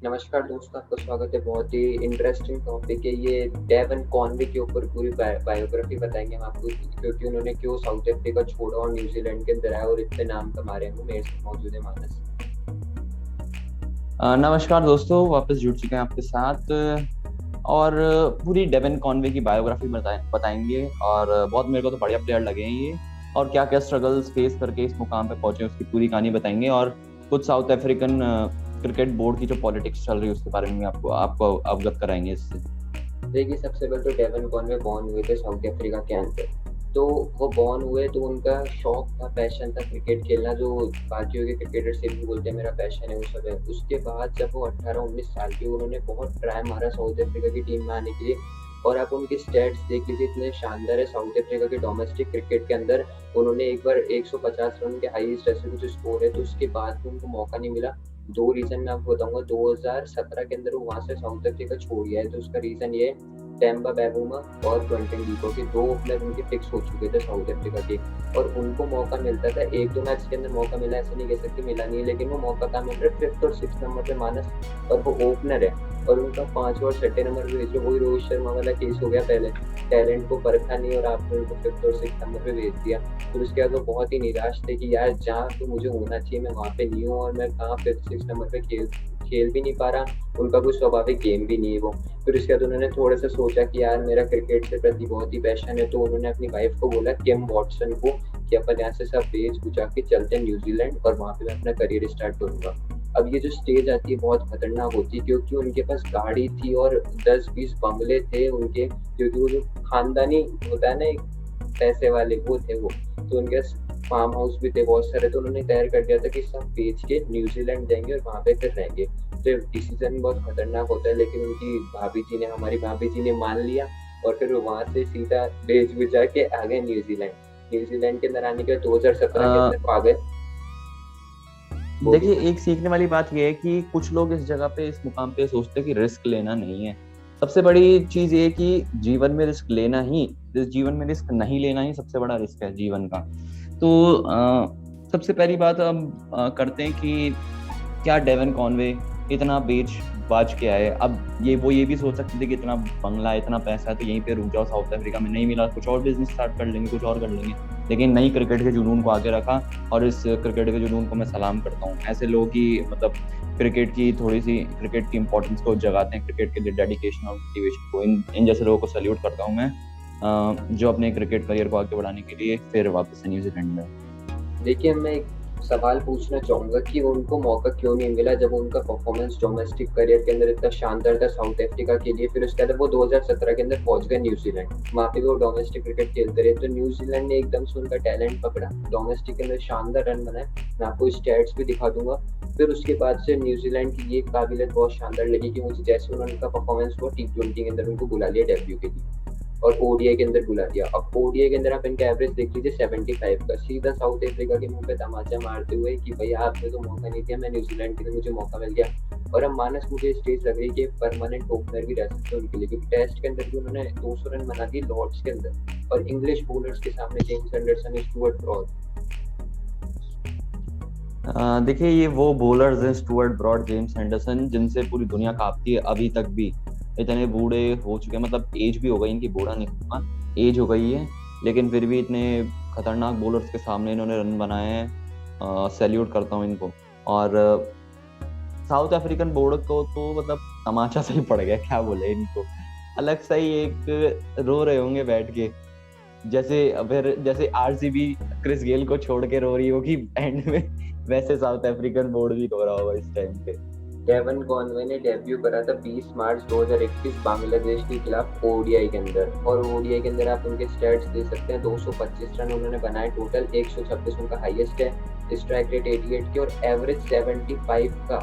नमस्कार दोस्तों, आपका स्वागत है। बहुत ही इंटरेस्टिंग टॉपिक है ये। डेवन कॉनवे के ऊपर पूरी बायोग्राफी बताएंगे हम आपको, क्योंकि उन्होंने क्यों साउथ अफ्रीका छोड़ा और न्यूजीलैंड के अंदर आया और इतने नाम कमा रहे हैं। वो मेरे साथ मौजूद है मानस। नमस्कार दोस्तों, वापस जुड़ चुके हैं आपके साथ। और पूरी डेवन कॉनवे की बायोग्राफी बताएंगे। और बहुत मेरे को तो बढ़िया प्लेयर लगे हैं ये। और क्या क्या स्ट्रगल्स फेस करके इस मुकाम पे पहुंचे उसकी पूरी कहानी बताएंगे। और कुछ साउथ अफ्रीकन क्रिकेट बोर्ड की जो पॉलिटिक्स चल रही है उसके बारे में आपको आपको अवगत कराएंगे इससे। देखिए, सबसे पहले तो डेवन कॉनवे बॉर्न हुए थे साउथ अफ्रीका के अंदर। तो वो बॉर्न हुए तो उनका शौक था, पैशन था क्रिकेट खेलना, जो बाकियों के क्रिकेटर से भी बोलते हैं मेरा पैशन है, वो सब है। उसके बाद जब वो 18-19 साल के, उन्होंने बहुत ट्राई मारा साउथ अफ्रीका की टीम में आने के लिए। और आप उनके स्टैट्स देख लीजिए, इतने शानदार है साउथ अफ्रीका के डोमेस्टिक क्रिकेट के अंदर। उन्होंने एक बार 150 रन के हाईएस्ट ऐसे कुछ स्कोर है, तो उसके बाद भी उनको मौका नहीं मिला। दो रीजन मैं आपको बताऊंगा। 2017 के अंदर वो वहां से साउथ अफ्रीका छोड़ गया है, तो उसका रीजन ये है, टेम्बा बैबूमा और क्विंटन डीको के दो ओपनर उनके फिक्स हो चुके थे साउथ अफ्रीका के। और उनको मौका मिलता था, एक दो मैच के अंदर मौका मिला, ऐसे नहीं कह सकते मिला नहीं है, लेकिन वो मौका कहाँ मिल रहा है, 5th और 6th नंबर पे मानस। और वो ओपनर है, और उनका 5वें और 6ठे नंबर पे भेज रहे। वही रोहित शर्मा वाला केस हो गया पहले, टैलेंट को परखा नहीं और आपने उनको 5th और 6th नंबर पे भेज दिया। फिर उसके बाद वो बहुत ही निराश थे कि यार जहाँ तो मुझे होना चाहिए मैं वहाँ पे नहीं हूँ, और मैं कहाँ 5th 6th नंबर पे खेल भी नहीं पा रहा। उनका कोई स्वाभाविक गेम भी नहीं है वो। फिर उसके बाद उन्होंने थोड़ा सा सोचा कि यार मेरा क्रिकेट के प्रति बहुत ही पैशन है, तो उन्होंने अपनी वाइफ को बोला, किम वॉटसन को, कि अपन यहाँ से सब बेच बुझा के चलते हैं न्यूजीलैंड, और वहाँ पे मैं अपना करियर स्टार्ट करूंगा। अब ये जो स्टेज आती है बहुत खतरनाक होती है, क्योंकि उनके पास गाड़ी थी और 10-20 बंगले थे उनके, क्योंकि वो जो खानदानी होता है ना एक पैसे वाले, वो थे वो। तो उनके फार्म हाउस भी थे बहुत सारे। तो उन्होंने तैयार कर दिया था कि सब बेच के न्यूजीलैंड जाएंगे और वहाँ पे फिर रहेंगे। तो डिसीजन बहुत खतरनाक होता है, लेकिन उनकी हमारी भाभी जी ने मान लिया, और फिर वो वहां से सीधा बेच बुझा के आ गए न्यूजीलैंड के अंदर आने के 2017 के अंदर आ गए। देखिए, बोलिए। एक सीखने वाली बात यह है कि कुछ लोग इस जगह पे इस मुकाम पे सोचते हैं कि रिस्क लेना नहीं है। सबसे बड़ी चीज ये है कि जीवन में रिस्क लेना ही, जीवन में रिस्क नहीं लेना ही सबसे बड़ा रिस्क है जीवन का। तो सबसे पहली बात हम करते हैं कि क्या डेवन कॉनवे इतना बेच बाज के आए। अब ये भी सोच सकते थे कि इतना बंगला इतना पैसा है तो यहीं पे रुक जाओ, साउथ अफ्रीका में नहीं मिला कुछ और बिजनेस स्टार्ट कर लेंगे, कुछ और कर लेंगे। लेकिन नई क्रिकेट के जुनून को आगे रखा, और इस क्रिकेट के जुनून को मैं सलाम करता हूँ। ऐसे लोग की मतलब क्रिकेट की थोड़ी सी क्रिकेट की इंपॉर्टेंस को जगाते हैं, क्रिकेट के लिए डेडिकेशन और मोटिवेशन को, इन जैसे लोगों को सैल्यूट करता हूँ मैं, जो अपने क्रिकेट करियर को आगे बढ़ाने के लिए फिर वापस से न्यूजीलैंड में। देखिए, मैं एक सवाल पूछना चाहूंगा कि उनको मौका क्यों नहीं मिला, जब उनका परफॉर्मेंस डोमेस्टिक करियर के अंदर इतना शानदार था साउथ अफ्रीका के लिए। फिर उसके बाद वो 2017 के अंदर पहुंच गए न्यूजीलैंड, वहाँ पे वो डोमेस्टिक क्रिकेट खेलते रहे। तो न्यूजीलैंड ने एकदम से उनका टैलेंट पकड़ा, डोमेस्टिक के अंदर शानदार रन बनाए। मैं आपको स्टैट्स भी दिखा दूंगा। फिर उसके बाद से न्यूजीलैंड की ये काबिलियत बहुत शानदार लगी कि मुझे जैसे उनका परफॉर्मेंस हुआ, T20 के अंदर उनको बुला लिया डेब्यू के लिए, और ओडीआई के अंदर बुला दिया। अब ओडीआई के अंदर आप इनका एवरेज देख लीजिए 75 का, सीधा साउथ अफ्रीका के मुंह पे तमाचा मारते हुए कि भैया आपने तो मौका नहीं दिया, मैं न्यूजीलैंड के लिए मुझे मौका मिल गया। और अब मानस मुझे स्टेज लग रही है कि परमानेंट ओपनर भी रह सकते हैं उनके लिए, क्योंकि टेस्ट के अंदर भी उन्होंने 200 रन बना दिए लॉर्ड्स के अंदर, और इंग्लिश बॉलर्स के सामने जेम्स एंडरसन, स्टुअर्ट ब्रॉड। देखिए, ये वो बॉलर्स हैं स्टुअर्ट ब्रॉड, जेम्स हैंडरसन, जिनसे पूरी दुनिया कांपती है अभी तक भी। इतने बूढ़े हो चुके हैं, मतलब एज भी हो गई इनकी, बूढ़ा नहीं कहूंगा, एज हो गई है, लेकिन फिर भी इतने खतरनाक बॉलर्स के सामने इन्होंने रन बनाए हैं। सैल्यूट करता हूँ इनको। और साउथ अफ्रीकन बोर्ड को तो मतलब तमाचा से ही पड़ गया, क्या बोले इनको। अलग सा ही एक रो रहे होंगे बैठ के, जैसे फिर जैसे आरसीबी क्रिस गेल को छोड़ के रो रही होगी एंड में, वैसे साउथ अफ्रीकन बोर्ड भी रो रहा होगा इस टाइम पे। डेवन कॉनवे ने डेब्यू करा था 20 मार्च 2021 बांग्लादेश के खिलाफ ओडीआई के अंदर, और ओडीआई के अंदर आप उनके स्टैट्स दे सकते हैं। 225 रन उन्होंने बनाए टोटल, 126 उनका हाईएस्ट है, स्ट्राइक रेट 88 की, और एवरेज 75 का।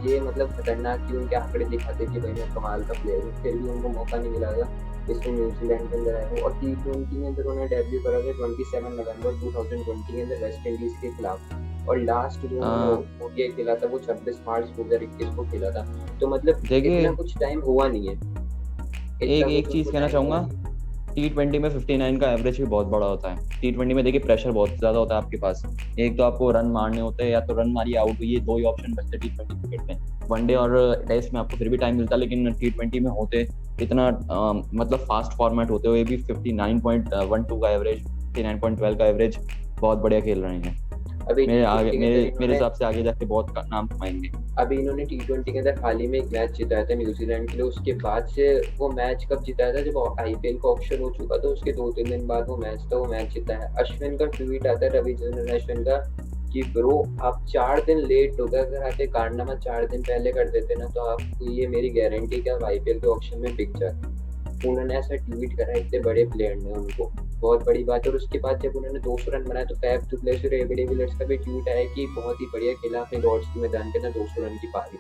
ये मतलब खतरनाक कि उनके आंकड़े दिखाते कि भाई मैं कमाल का प्लेयर हूँ, फिर भी उनको मौका नहीं मिला था। इसमें न्यूजीलैंड के अंदर आए, और T20 के अंदर उन्होंने डेब्यू करा था 27 नवंबर 2020 के अंदर वेस्ट इंडीज के खिलाफ, और लास्ट जो उन्होंने ओडीआई खेला था वो 26 मार्च 2021 को खेला था। तो मतलब देखिए, इतना कुछ टाइम हुआ नहीं है, इतना एक कुछ चीज उनको कहना टाइम हुआ चाहूंगा। नहीं है। T20 में 59 का एवरेज भी बहुत बड़ा होता है। T20 में देखिए प्रेशर बहुत ज्यादा होता है आपके पास। एक तो आपको रन मारने होते हैं, या तो रन मारिए आउट हुई, दो ही ऑप्शन बचते हैं T20 क्रिकेट में। वनडे और टेस्ट में आपको फिर भी टाइम मिलता है, लेकिन T20 में होते इतना मतलब फास्ट फॉर्मेट होते हुए भी 59.12 का एवरेज, 59.12 का एवरेज, बहुत बढ़िया खेल रहे हैं। अभी मेरे हिसाब से आगे जाके बहुत नाम कमाएंगे। अभी इन्होंने T20 के अंदर हाल ही में एक मैच जिताया था न्यूजीलैंड के लिए। उसके बाद से वो मैच कब जिताया था, जब IPL का ऑप्शन हो चुका था, उसके 2-3 दिन बाद वो मैच जीता है। अश्विन का ट्वीट आता है, रविचंद्रन अश्विन का, कि ब्रो आप 4 दिन लेट हो गए, अगर आप ये कारनामा 4 दिन पहले कर देते ना, तो आपको ये मेरी गारंटी कि आप IPL के ऑप्शन में बिक जाते। उन्होंने ऐसा ट्वीट करा, इतने बड़े प्लेयर ने, उनको बहुत बड़ी बात है। और उसके बाद जब उन्होंने 200 रन बनाए तो फैफ डु प्लेसिस और एबी डिविलियर्स का भी ट्वीट आया कि बहुत ही बढ़िया खेला अपने लॉर्ड्स के मैदान पे ना 200 रन की पारी।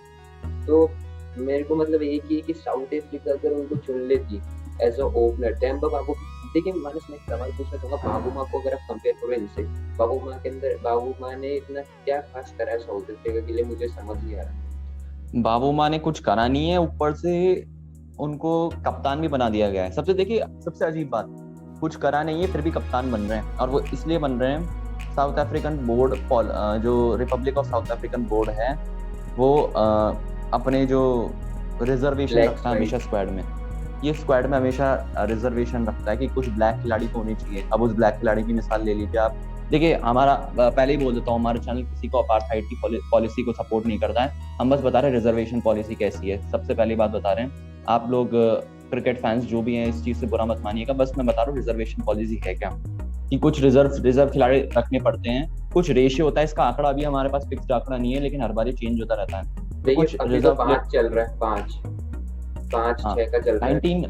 तो मेरे को मतलब एक ही कि साउथ अफ्रीका अगर उनको चुन लेती एज अ ओपनर, टेम्बा बाबू, देखिए मानस, मैं एक सवाल पूछना चाहूंगा, बाबू माँ को अगर आप कंपेयर करो इनसे, बाबू माँ के अंदर बाबू माँ ने इतना क्या खास करा है साउथ अफ्रीका के लिए, मुझे समझ नहीं आ रहा। बाबू माँ ने कुछ करा नहीं है, ऊपर से उनको कप्तान भी बना दिया गया है। सबसे अजीब बात, कुछ करा नहीं है फिर भी कप्तान बन रहे हैं, और वो इसलिए बन रहे हैं, साउथ अफ्रीकन बोर्ड, जो Republic of south African board है, वो अपने जो रिजर्वेशन रखता है हमेशा स्क्वाड में, ये स्क्वाड में हमेशा रिजर्वेशन रखता है कि कुछ ब्लैक खिलाड़ी तो होने चाहिए। अब उस ब्लैक खिलाड़ी की मिसाल ले लीजिए आप, देखिए हमारा, पहले ही बोल देता हूँ, हमारा चैनल किसी को अपार्थाइड की पॉलिसी को सपोर्ट नहीं करता है। हम बस बता रहे हैं रिजर्वेशन पॉलिसी कैसी है। सबसे पहली बात बता रहे हैं, आप लोग क्रिकेट फैंस जो भी हैं इस चीज से बुरा मत मानिएगा, बस मैं बता रहा हूँ रिजर्वेशन पॉलिसी है क्या, कि कुछ रिजर्व खिलाड़ी रखने पड़ते हैं, कुछ रेशियो होता है। इसका आंकड़ा अभी हमारे पास फिक्स्ड आंकड़ा नहीं है, लेकिन हर बार ये चेंज होता रहता है। देखिए अभी तो 5 चल रहा है, 5-6 का चल रहा है। 19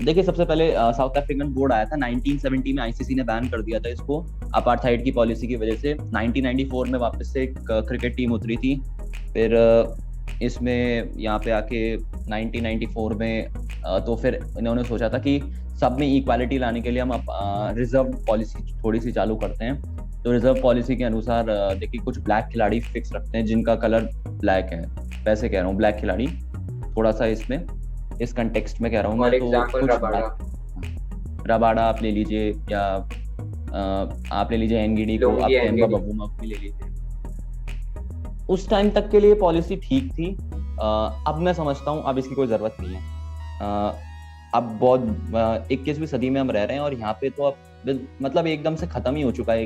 देखिए, सबसे पहले साउथ अफ्रीकन बोर्ड आया था 1970 में, आईसीसी ने बैन कर दिया था इसको अपार्थाइड की पॉलिसी की वजह से। 1994 में वापस से एक क्रिकेट टीम उतरी थी, फिर इसमें यहाँ पे आके 1994 में तो फिर इन्होंने सोचा था कि सब में इक्वालिटी लाने के लिए हम रिजर्व पॉलिसी थोड़ी सी चालू करते हैं। तो रिजर्व पॉलिसी के अनुसार देखिए कुछ ब्लैक खिलाड़ी फिक्स रखते हैं जिनका कलर ब्लैक है, वैसे कह रहा हूँ ब्लैक खिलाड़ी, थोड़ा सा इसमें इस कंटेक्स्ट में कह रहा हूँ मैं। तो रबाडा आप ले लीजिए, या आप ले लीजिए एनगीडी को, आप टेम्बा बाबूमा को भी ले लीजिए। उस टाइम तक के लिए पॉलिसी ठीक थी। अब मैं समझता हूँ अब इसकी कोई जरूरत नहीं है। अब बहुत 21वीं सदी में हम रह रहे हैं, और यहाँ पे तो अब मतलब एकदम से खत्म ही हो चुका है।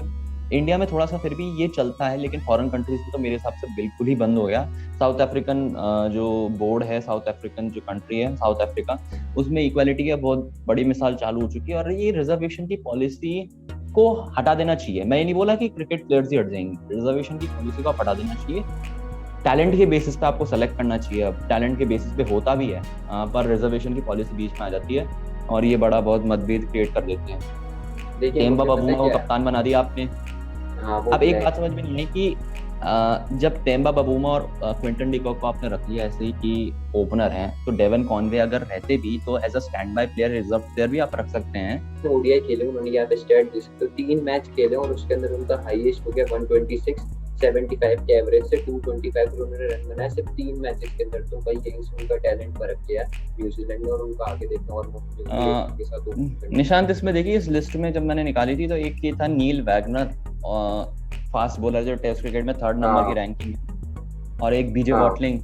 इंडिया में थोड़ा सा फिर भी ये चलता है, लेकिन फॉरेन कंट्रीज में तो मेरे हिसाब से बिल्कुल ही बंद हो गया। साउथ अफ्रीकन जो बोर्ड है, साउथ अफ्रीकन जो कंट्री है साउथ अफ्रीका, उसमें इक्वालिटी की बहुत बड़ी मिसाल चालू हो चुकी है। और ये रिजर्वेशन की पॉलिसी को हटा देना चाहिए। मैं ये नहीं बोला कि क्रिकेट प्लेयर्स ही हट जाएंगे, रिजर्वेशन की पॉलिसी को हटा देना चाहिए। टैलेंट के बेसिस पे आपको सेलेक्ट करना चाहिए। अब टैलेंट के बेसिस पे होता भी है, पर रिजर्वेशन की पॉलिसी बीच में आ जाती है और ये बड़ा बहुत मतभेद क्रिएट कर देते हैं। टेम्बा बाबूमा को कप्तान बना दिया आपने। अब एक बात समझ में नहीं है कि जब टेम्बा बाबूमा और क्विंटन डिकॉक को आपने रख लिया ऐसे ही कि ओपनर हैं, तो डेवन कॉनवे अगर रहते भी तो as a standby player, reserve player भी आप रख सकते हैं। तो ओडीआई खेले उन्होंने, यहाँ पे स्टैट देख सकते हो, 3 मैच खेले और उसके अंदर उनका हाईएस्ट हो गया 126, 75 के एवरेज से 225 पर उन्होंने रन बनाए सिर्फ 3 मैचेस के अंदर। तो भाई यही से उनका टैलेंट परख गया न्यूजीलैंड में, और उनका आगे देखना और के साथ निशांत। इसमें देखिए इस लिस्ट में जब मैंने निकाली थी तो एक ये था नील वैगनर, फास्ट बॉलर जो टेस्ट क्रिकेट में 3rd नंबर की रैंकिंग है, और एक बीजे वॉटलिंग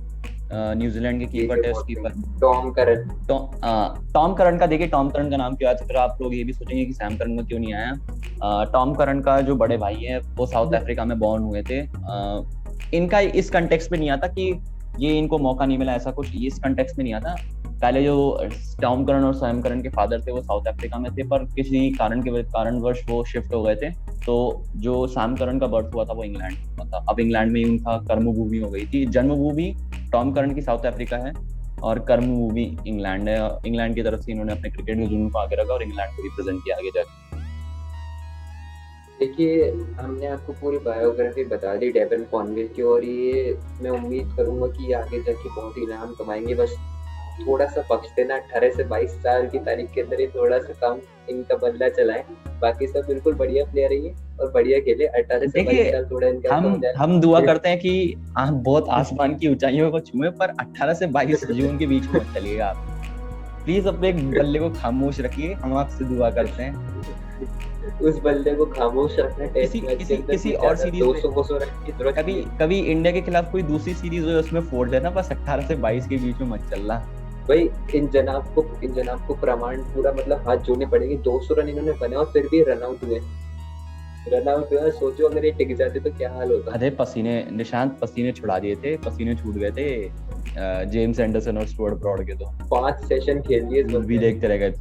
न्यूजीलैंड के keeper, test keeper Tom Curran का। देखिए टॉम करन का नाम क्यों आया, तो फिर आप लोग ये भी सोचेंगे कि सैम करन का क्यों नहीं आया। टॉम करन का जो बड़े भाई है वो साउथ अफ्रीका में बॉर्न हुए थे। इनका इस कंटेक्स्ट में नहीं आता कि ये इनको मौका नहीं मिला, ऐसा कुछ इस कंटेक्स्ट में नहीं आता। पहले जो टॉम करन और सैम करन के फादर थे वो साउथ अफ्रीका में थे, पर किसी कारणवश वो शिफ्ट हो गए थे। तो जो सैम करन का बर्थ हुआ था वो इंग्लैंड में था। अब इंग्लैंड में ही उनका कर्मभूमि हो गई थी। जन्मभूमि टॉम करन की साउथ अफ्रीका है और कर्मभूमि इंग्लैंड है। इंग्लैंड की तरफ से इन्होंने अपने क्रिकेट के जुनून को आगे रखा और इंग्लैंड को रिप्रेजेंट किया आगे जाकर। देखिए हमने आपको पूरी बायोग्राफी बता दी डेवन कॉनवे की, और ये मैं उम्मीद करूंगा कि आगे जाके बहुत ही नाम कमाएंगे। बस थोड़ा सा बख्श देना, 18 से 22 साल की तारीख के अंदर ही थोड़ा सा कम इनका बदला चलाएं। बाकी सब बिल्कुल बढ़िया प्लेयर है और बढ़िया खेले। 18 से 22 साल थोड़ा इनका हम दुआ करते हैं कि आप बहुत आसमान की ऊंचाइयों को छुए, पर 18 से 22 जून के बीच में चलिएगा आप। प्लीज अपने बल्ले को खामोश रखिए, हम आपसे दुआ करते हैं। उस बल्ले को खामोश रखना टेस्ट किसी मैच के किसी अंदर किसी भी और ज्यादा सीरीज 200 200 रन की जरूरत कभी नहीं है। कभी इंडिया के खिलाफ कोई दूसरी सीरीज हो उसमें फोड़ देना, बस 18 से 22 के बीच में मत चलना। भाई इन जनाब को प्रमाण पूरा मतलब हाथ जोड़ने पड़ेंगे। 200 रन इन्होंने बने और फिर भी रन आउट हुआ। सोचो अगर ये टिक जाते तो क्या हाल होता। अरे निशांत पसीने छुड़ा दिए थे, पसीने छूट गए थे जेम्स एंडरसन और स्टुअर्ट ब्रॉड के। तो 5 सेशन खेल लिए इस भी बंदे ने। देखते रह गए।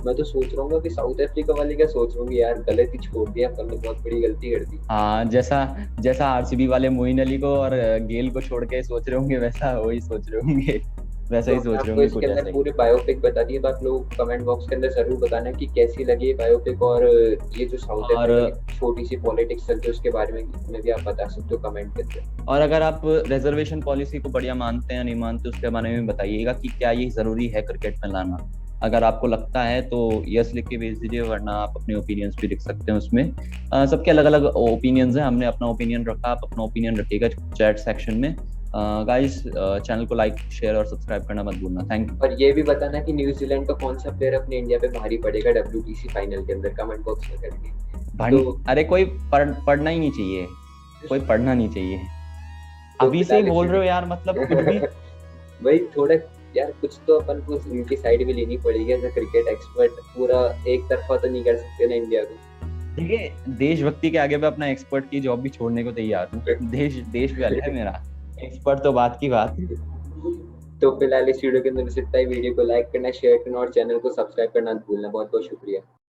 मैं तो सोच रहा हूँ कि साउथ अफ्रीका वाले क्या सोच रहे होंगे, यार गलत ही छोड़ दिया, अपन ने बहुत बड़ी गलती कर दी। हाँ, जैसा जैसा आरसीबी वाले मोइन अली को और गेल को छोड़ के सोच रहे होंगे, वैसा वही सोच रहे होंगे, वैसा तो ही हमने सोच रहे आपको होंगे इसके कुछ अंदर ऐसा ही। पूरी बायोपिक बता दी है, तो आप लोग कमेंट बॉक्स के अंदर जरूर बताना कि कैसी लगी ये बायोपिक, और ये जो साउथ और अफ्रीका की छोटी सी पॉलिटिक्स चलती है उसके बारे में भी आप बता सकते हो कमेंट के अंदर। और अगर आप रिजर्वेशन पॉलिसी को बढ़िया मानते हैं या नहीं मानते, उसके बारे में बताइएगा कि क्या ये जरूरी है क्रिकेट में लाना। अगर आपको लगता है तो यस लिख के भेज दीजिए, वरना आप अपने ओपिनियंस भी लिख सकते हैं उसमें। सबके अलग अलग ओपिनियंस हैं, हमने अपना ओपिनियन रखा, आप अपना ओपिनियन रखिएगा चैट सेक्शन में। गाइस, चैनल को लाइक शेयर और सब्सक्राइब करना मत भूलना। Thank you. और ये भी बताना कि न्यूजीलैंड का कौन सा प्लेयर अपने इंडिया पे भारी पड़ेगा WTC फाइनल के अंदर, कमेंट बॉक्स में करके। तो अरे कोई पढ़ना ही नहीं चाहिए, कोई पढ़ना नहीं चाहिए। तो अभी से ही बोल रहे हो यार, मतलब कुछ भी। भाई थोड़ा यार कुछ तो अपन को इनकी साइड भी लेनी पड़ेगी एज अ क्रिकेट एक्सपर्ट। पूरा एक तरफा तो नहीं कर सकते ना इंडिया को। देखिए, देशभक्ति के आगे मैं अपना एक्सपर्ट की जॉब भी छोड़ने को तैयार हूँ। देश वाला है मेरा, एक्सपर्ट तो बात की बात। तो फिलहाल इस वीडियो के अंदर बस इतना ही। वीडियो को लाइक करना, शेयर करना और चैनल को सब्सक्राइब करना मत भूलना। बहुत बहुत शुक्रिया।